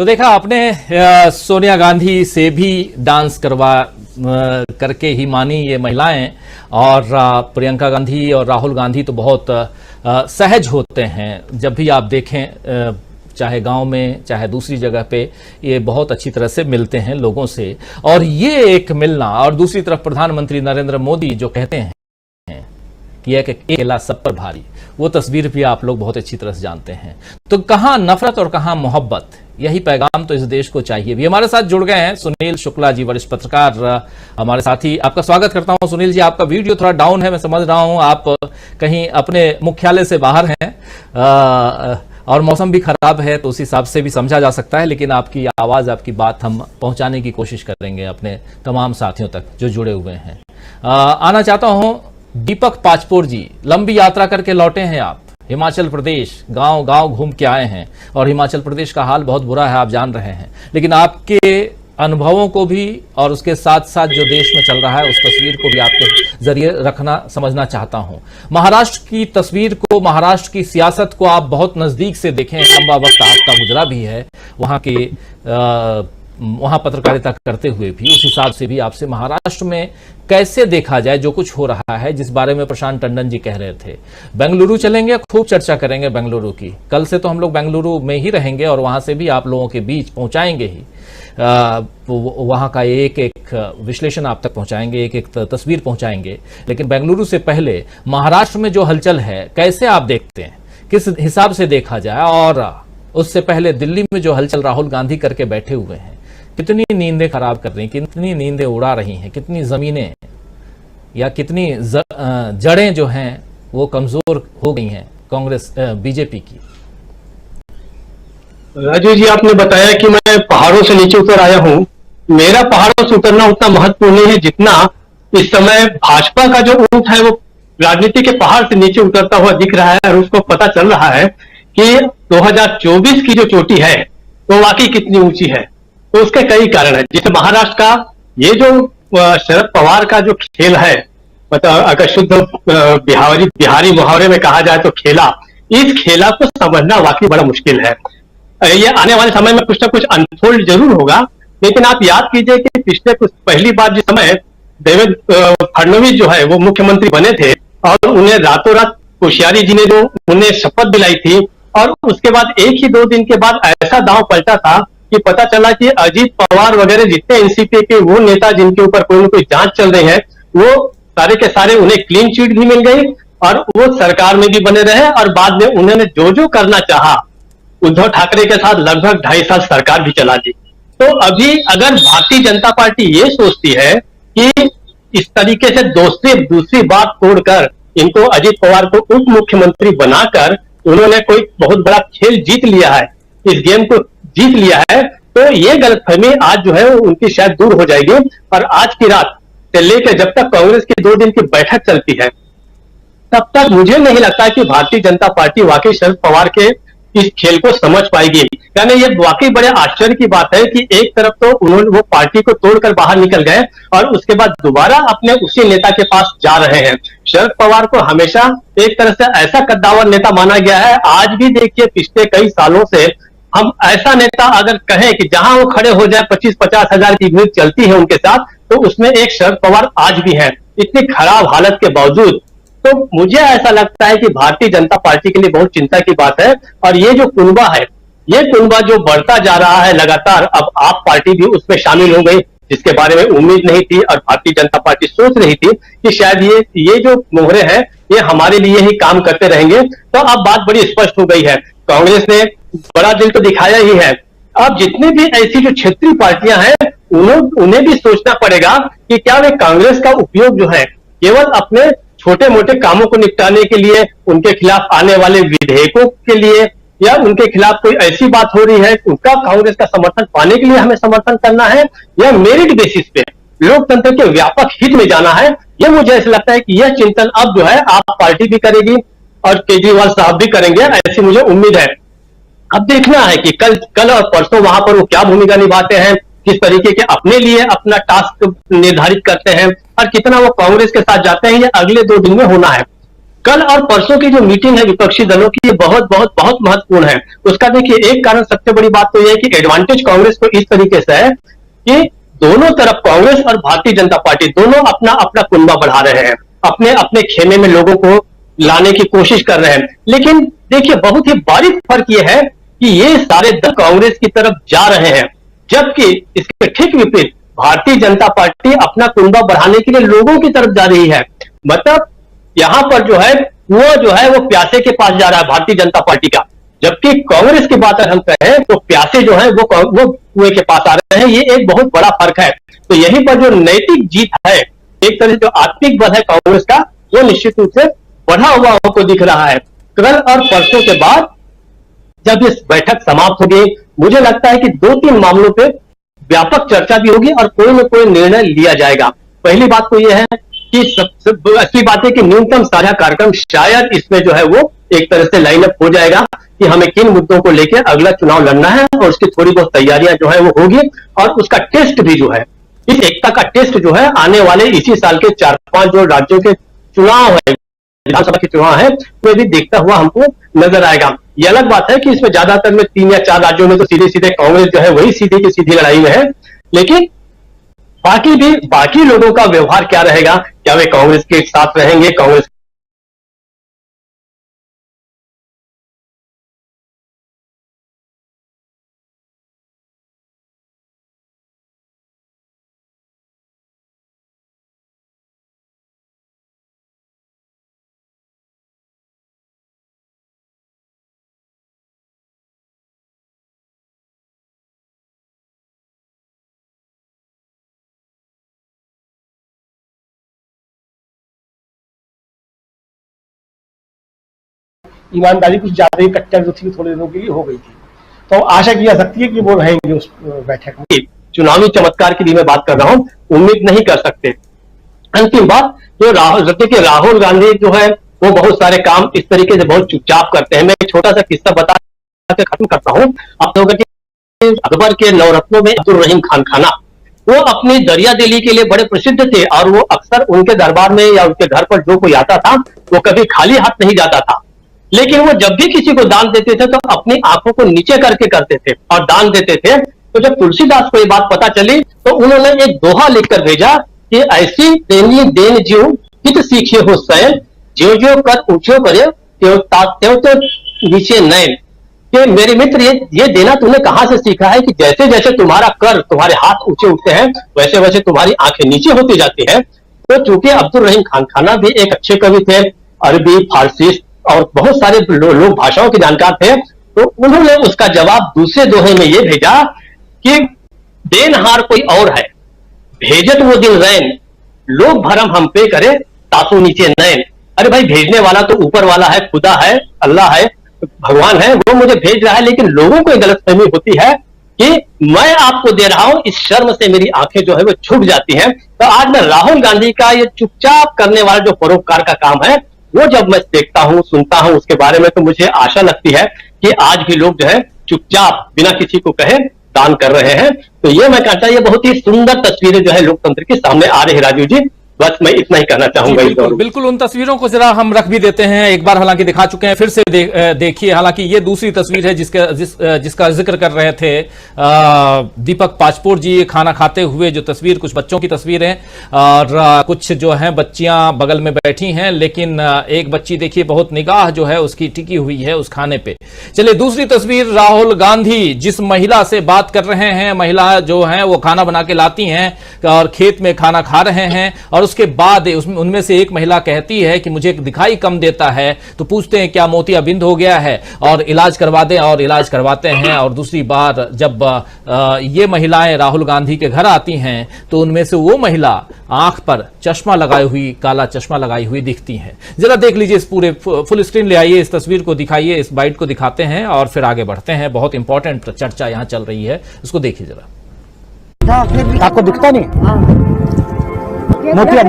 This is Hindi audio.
तो देखा आपने, सोनिया गांधी से भी डांस करके ही मानी ये महिलाएं, और प्रियंका गांधी और राहुल गांधी तो बहुत सहज होते हैं। जब भी आप देखें, चाहे गांव में चाहे दूसरी जगह पे, ये बहुत अच्छी तरह से मिलते हैं लोगों से। और ये एक मिलना, और दूसरी तरफ प्रधानमंत्री नरेंद्र मोदी जो कहते हैं कि एक अकेला सब पर भारी, वो तस्वीर भी आप लोग बहुत अच्छी तरह से जानते हैं। तो कहां नफरत और कहां मोहब्बत, यही पैगाम तो इस देश को चाहिए भी। हमारे साथ जुड़ गए हैं सुनील शुक्ला जी, वरिष्ठ पत्रकार हमारे साथी। आपका स्वागत करता हूं सुनील जी। आपका वीडियो थोड़ा डाउन है, मैं समझ रहा हूं आप कहीं अपने मुख्यालय से बाहर हैं, और मौसम भी खराब है, तो उस हिसाब से भी समझा जा सकता है। लेकिन आपकी आवाज, आपकी बात हम पहुंचाने की कोशिश करेंगे अपने तमाम साथियों तक जो जुड़े हुए हैं। आना चाहता हूं दीपक पाचपोर जी, लंबी यात्रा करके लौटे हैं आप, हिमाचल प्रदेश, गांव गांव घूम के आए हैं, और हिमाचल प्रदेश का हाल बहुत बुरा है, आप जान रहे हैं। लेकिन आपके अनुभवों को भी और उसके साथ साथ जो देश में चल रहा है उस तस्वीर को भी आपके जरिए रखना, समझना चाहता हूं। महाराष्ट्र की तस्वीर को, महाराष्ट्र की सियासत को आप बहुत नजदीक से देखें, लंबा वक्त आपका गुजरा भी है वहां पत्रकारिता करते हुए भी। उस हिसाब से भी आपसे महाराष्ट्र में कैसे देखा जाए जो कुछ हो रहा है, जिस बारे में प्रशांत टंडन जी कह रहे थे। बेंगलुरु चलेंगे, खूब चर्चा करेंगे बेंगलुरु की। कल से तो हम लोग बेंगलुरु में ही रहेंगे और वहां से भी आप लोगों के बीच पहुंचाएंगे ही, वहां का एक एक विश्लेषण आप तक पहुंचाएंगे, एक एक तस्वीर पहुंचाएंगे। लेकिन बेंगलुरु से पहले महाराष्ट्र में जो हलचल है, कैसे आप देखते हैं, किस हिसाब से देखा जाए? और उससे पहले दिल्ली में जो हलचल राहुल गांधी करके बैठे हुए हैं, कितनी नींदें खराब कर रही हैं, कितनी नींदें उड़ा रही हैं, कितनी जमीनें या कितनी जड़ें जो हैं वो कमजोर हो गई हैं कांग्रेस बीजेपी की। राजू जी, आपने बताया कि मैं पहाड़ों से नीचे उतर आया हूं। मेरा पहाड़ों से उतरना उतना महत्वपूर्ण नहीं है जितना इस समय भाजपा का जो ऊंट है वो राजनीति के पहाड़ से नीचे उतरता हुआ दिख रहा है, और उसको पता चल रहा है कि 2024 की जो चोटी है वो वाकई कितनी ऊंची है। तो उसके कई कारण है। जैसे महाराष्ट्र का ये जो शरद पवार का जो खेल है, मतलब अगर शुद्ध बिहारी मुहावरे में कहा जाए तो खेला, इस खेला को समझना वाकई बड़ा मुश्किल है। ये आने वाले समय में कुछ ना कुछ अनफोल्ड जरूर होगा। लेकिन आप याद कीजिए कि पिछले कुछ पहली बार जिस समय देवेंद्र फडणवीस जो है वो मुख्यमंत्री बने थे, और उन्हें रातों रात कोश्यारी जी ने जो उन्हें शपथ दिलाई थी, और उसके बाद एक ही 2 दिन के बाद ऐसा दांव पलटा था कि पता चला कि अजीत पवार वगैरह जितने एनसीपी के वो नेता जिनके ऊपर कोई न कोई जांच चल रही है, वो सारे के सारे उन्हें क्लीन चिट भी मिल गई, और वो सरकार में भी बने रहे। और बाद में उन्होंने जो जो करना चाहा, उद्धव ठाकरे के साथ लगभग 2.5 साल सरकार भी चला दी। तो अभी अगर भारतीय जनता पार्टी ये सोचती है कि इस तरीके से दूसरी बात तोड़कर इनको अजीत पवार को उप मुख्यमंत्री बनाकर उन्होंने कोई बहुत बड़ा खेल जीत लिया है, इस गेम को जीत लिया है, तो ये गलतफहमी आज जो है उनकी शायद दूर हो जाएगी। और आज की रात से लेकर जब तक कांग्रेस की 2 दिन की बैठक चलती है, तब तक मुझे नहीं लगता है कि भारतीय जनता पार्टी वाकई शरद पवार के इस खेल को समझ पाएगी। यानी ये वाकई बड़े आश्चर्य की बात है कि एक तरफ तो उन्होंने वो पार्टी को तोड़कर बाहर निकल गए, और उसके बाद दोबारा अपने उसी नेता के पास जा रहे हैं। शरद पवार को हमेशा एक तरह से ऐसा कद्दावर नेता माना गया है। आज भी देखिए, पिछले कई सालों से हम ऐसा नेता अगर कहें कि जहां वो खड़े हो जाए 25-50 हजार की भीड़ चलती है उनके साथ, तो उसमें एक शरद पवार आज भी है, इतनी खराब हालत के बावजूद। तो मुझे ऐसा लगता है कि भारतीय जनता पार्टी के लिए बहुत चिंता की बात है। और ये जो कुनबा है, ये कुनबा जो बढ़ता जा रहा है लगातार, अब आप पार्टी भी उसमें शामिल हो गई, जिसके बारे में उम्मीद नहीं थी, और भारतीय जनता पार्टी सोच रही थी कि शायद ये जो मोहरे हैं ये हमारे लिए ही काम करते रहेंगे। तो अब बात बड़ी स्पष्ट हो गई है, कांग्रेस ने बड़ा दिल तो दिखाया ही है। अब जितनी भी ऐसी जो क्षेत्रीय पार्टियां हैं, उन्हें भी सोचना पड़ेगा कि क्या वे कांग्रेस का उपयोग जो है केवल अपने छोटे मोटे कामों को निपटाने के लिए, उनके खिलाफ आने वाले विधेयकों के लिए, या उनके खिलाफ कोई ऐसी बात हो रही है उनका कांग्रेस का समर्थन पाने के लिए हमें समर्थन करना है, या मेरिट बेसिस पे लोकतंत्र के व्यापक हित में जाना है। ये मुझे ऐसा लगता है कि यह चिंतन अब जो है आप पार्टी भी करेगी और केजरीवाल साहब भी करेंगे, ऐसी मुझे उम्मीद है। अब देखना है कि कल और परसों वहां पर वो क्या भूमिका निभाते हैं, किस तरीके के अपने लिए अपना टास्क निर्धारित करते हैं, और कितना वो कांग्रेस के साथ जाते हैं, ये अगले 2 दिन में होना है। कल और परसों की जो मीटिंग है विपक्षी दलों की, ये बहुत बहुत बहुत महत्वपूर्ण है। उसका देखिए एक कारण, सबसे बड़ी बात तो यह है कि एडवांटेज कांग्रेस को इस तरीके से है कि दोनों तरफ कांग्रेस और भारतीय जनता पार्टी दोनों अपना अपना कुनबा बढ़ा रहे हैं, अपने अपने खेमे में लोगों को लाने की कोशिश कर रहे हैं। लेकिन देखिए बहुत ही बारीक फर्क यह है कि ये सारे दल कांग्रेस की तरफ जा रहे हैं, जबकि इसके ठीक विपरीत भारतीय जनता पार्टी अपना कुनबा बढ़ाने के लिए लोगों की तरफ जा रही है। मतलब यहां पर जो है वो प्यासे के पास जा रहा है भारतीय जनता पार्टी का, जबकि कांग्रेस की बात अगर हम कहें तो प्यासे जो है वो कुएं के पास आ रहे हैं। ये एक बहुत बड़ा फर्क है। तो यहीं पर जो नैतिक जीत है, एक तरह से जो आत्मिक बल है कांग्रेस का, वो निश्चित रूप से बढ़ा हुआ हमको दिख रहा है। कल और परसों के बाद जब इस बैठक समाप्त होगी, मुझे लगता है कि 2-3 मामलों पे व्यापक चर्चा भी होगी और कोई न कोई निर्णय लिया जाएगा। पहली बात तो यह है कि असली बात है कि न्यूनतम साझा कार्यक्रम शायद इसमें जो है वो एक तरह से लाइन अप हो जाएगा कि हमें किन मुद्दों को लेकर अगला चुनाव लड़ना है, और उसकी थोड़ी बहुत तैयारियां जो है वो होगी। और उसका टेस्ट भी जो है, इस एकता का टेस्ट जो है आने वाले इसी साल के 4-5 जो राज्यों के चुनाव है, विधानसभा के चुनाव है, वो भी देखता हुआ हमको नजर आएगा। ये अलग बात है कि इसमें ज्यादातर में 3 या 4 राज्यों में तो सीधे सीधे कांग्रेस जो है वही सीधी की सीधी लड़ाई में है, लेकिन बाकी लोगों का व्यवहार क्या रहेगा? क्या वे कांग्रेस के साथ रहेंगे? कांग्रेस ईमानदारी कुछ ज्यादा ही कट्टर जो थी थोड़े दिनों के लिए हो गई थी, तो आशा की जा सकती है कि वो रहेंगे उस बैठक में। चुनावी चमत्कार की भी मैं बात कर रहा हूं, उम्मीद नहीं कर सकते। अंतिम बात, जो राहुल गांधी जो है वो बहुत सारे काम इस तरीके से बहुत चुपचाप करते हैं। मैं एक छोटा सा किस्सा बता के खत्म करता हूं। आप लोगों के अकबर के नवरत्नों में अब्दुल रहीम खान खाना, वो अपनी दरिया दिली के लिए बड़े प्रसिद्ध थे, और वो अक्सर उनके दरबार में या उनके घर पर जो कोई आता था वो कभी खाली हाथ नहीं जाता था। लेकिन वो जब भी किसी को दान देते थे तो अपनी आंखों को नीचे करके करते थे और दान देते थे। तो जब तुलसीदास को ये बात पता चली तो उन्होंने एक दोहा लिखकर भेजा कि ऐसी देनी देन ज्यों हित सीखे हो सैन, ज्यों ज्यों कर ऊंचो करे त्यों तो नीचे नैन। कि मेरे मित्र, ये देना तूने कहां से सीखा है कि जैसे जैसे तुम्हारा कर, तुम्हारे हाथ ऊंचे उठते हैं, वैसे वैसे तुम्हारी आंखें नीचे होती जाती है। तो चूंकि अब्दुल रहीम खान खाना भी एक अच्छे कवि थे, अरबी, फारसी और बहुत सारे लोग भाषाओं के जानकार थे, तो उन्होंने उसका जवाब दूसरे दोहे में यह भेजा कि देनहार कोई और है, भेजत वो दिल रैन, लोग भरम हम पे करे तासू नीचे नैन। अरे भाई, भेजने वाला तो ऊपर वाला है, खुदा है, अल्लाह है, भगवान है, वो मुझे भेज रहा है, लेकिन लोगों को गलतफहमी होती है कि मैं आपको दे रहा हूं, इस शर्म से मेरी आंखें जो है वो झुक जाती हैं। तो आज मैं राहुल गांधी का ये चुपचाप करने वाला जो परोपकार का काम है, वो जब मैं देखता हूं, सुनता हूं उसके बारे में, तो मुझे आशा लगती है कि आज भी लोग जो है चुपचाप बिना किसी को कहे दान कर रहे हैं। तो ये मैं कहता हूं, ये बहुत ही सुंदर तस्वीरें जो है लोकतंत्र के सामने आ रही है। राजीव जी, बस मैं इतना ही कहना चाहूंगा। बिल्कुल उन तस्वीरों को जरा हम रख भी देते हैं, एक बार हालांकि दिखा चुके हैं, फिर से देखिए। हालांकि ये दूसरी तस्वीर है जिसका जिक्र कर रहे थे दीपक पाचपोर जी, खाना खाते हुए जो तस्वीर, कुछ बच्चों की तस्वीर है और कुछ जो है बच्चियां बगल में बैठी हैं, लेकिन एक बच्ची देखिए बहुत निगाह जो है उसकी टिकी हुई है उस खाने पे। चलिए दूसरी तस्वीर, राहुल गांधी जिस महिला से बात कर रहे हैं, महिला जो है वो खाना बना के लाती हैं और खेत में खाना खा रहे हैं, और उसके बाद उनमें से एक महिला कहती है कि मुझे दिखाई कम देता है, तो पूछते हैं क्या मोतियाबिंद हो गया है और इलाज करवा दें, और इलाज करवाते हैं। और दूसरी बार जब ये महिलाएं राहुल गांधी के घर आती हैं तो उनमें से वो महिला आंख पर चश्मा लगाई हुई, काला चश्मा लगाई हुई दिखती हैं। जरा देख लीजिए, इस पूरे फुल स्क्रीन ले आइए, इस तस्वीर को दिखाइए, इस बाइट को दिखाते हैं और फिर आगे बढ़ते हैं। बहुत इंपॉर्टेंट चर्चा यहां चल रही है, उसको देखिए जरा। आपको दिखता नहीं? मोतिया